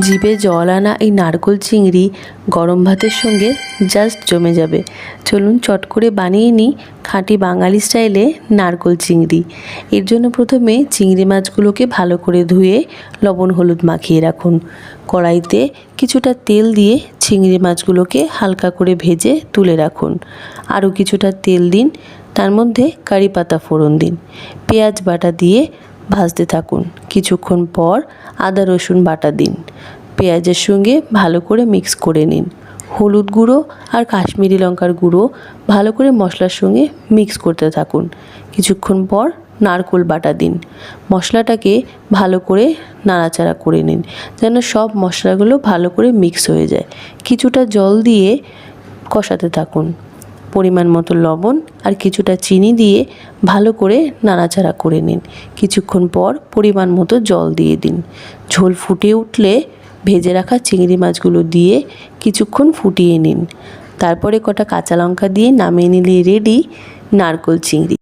জিভে জল আনা এই নারকোল চিংড়ি গরম ভাতের সঙ্গে জাস্ট জমে যাবে। চলুন চট করে বানিয়ে নিই খাঁটি বাঙালি স্টাইলে নারকোল চিংড়ি। এর জন্য প্রথমে চিংড়ি মাছগুলোকে ভালো করে ধুয়ে লবণ হলুদ মাখিয়ে রাখুন। কড়াইতে কিছুটা তেল দিয়ে চিংড়ি মাছগুলোকে হালকা করে ভেজে তুলে রাখুন। আরও কিছুটা তেল দিন, তার মধ্যে কারি পাতা ফোড়ন দিন, পেঁয়াজ বাটা দিয়ে ভাজতে থাকুন। কিছুক্ষণ পর আদা রসুন বাটা দিন, পেঁয়াজের সঙ্গে ভালো করে মিক্স করে নিন। হলুদ গুঁড়ো আর কাশ্মীরি লঙ্কার গুঁড়ো ভালো করে মশলার সঙ্গে মিক্স করতে থাকুন। কিছুক্ষণ পর নারকোল বাটা দিন, মশলাটাকে ভালো করে নাড়াচাড়া করে নিন যেন সব মশলাগুলো ভালো করে মিক্স হয়ে যায়। কিছুটা জল দিয়ে কষাতে থাকুন। পরিমাণ মতো লবণ আর কিছুটা চিনি দিয়ে ভালো করে নাড়াচাড়া করে নিন। কিছুক্ষণ পর পরিমাণ মতো জল দিয়ে দিন। ঝোল ফুটে উঠলে ভেজে রাখা চিংড়ি মাছগুলো দিয়ে কিছুক্ষণ ফুটিয়ে নিন। তারপরে কটা কাঁচা লঙ্কা দিয়ে নামিয়ে নিলে রেডি নারকোল চিংড়ি।